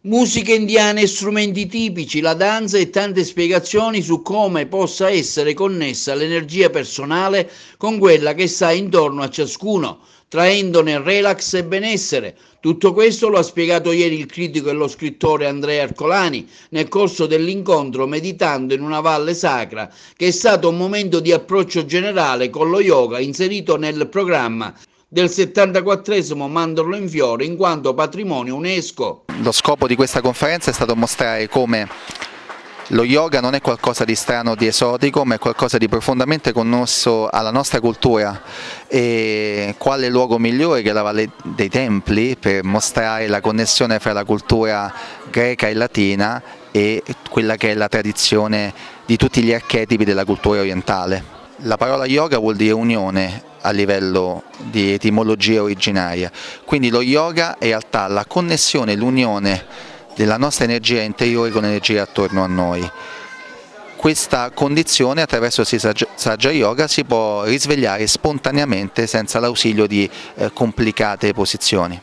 Musiche indiane e strumenti tipici, la danza e tante spiegazioni su come possa essere connessa l'energia personale con quella che sta intorno a ciascuno, traendone relax e benessere. Tutto questo lo ha spiegato ieri il critico e lo scrittore Andrea Ercolani nel corso dell'incontro Meditando in una valle sacra, che è stato un momento di approccio generale con lo yoga inserito nel programma del 74esimo Mandorlo in Fiore in quanto patrimonio UNESCO. Lo scopo di questa conferenza è stato mostrare come lo yoga non è qualcosa di strano, di esotico, ma è qualcosa di profondamente connesso alla nostra cultura, e quale luogo migliore che la Valle dei Templi per mostrare la connessione fra la cultura greca e latina e quella che è la tradizione di tutti gli archetipi della cultura orientale. La parola yoga vuol dire unione a livello di etimologia originaria, quindi lo yoga è in realtà la connessione, l'unione della nostra energia interiore con l'energia attorno a noi. Questa condizione attraverso il Sahaja Yoga si può risvegliare spontaneamente senza l'ausilio di complicate posizioni.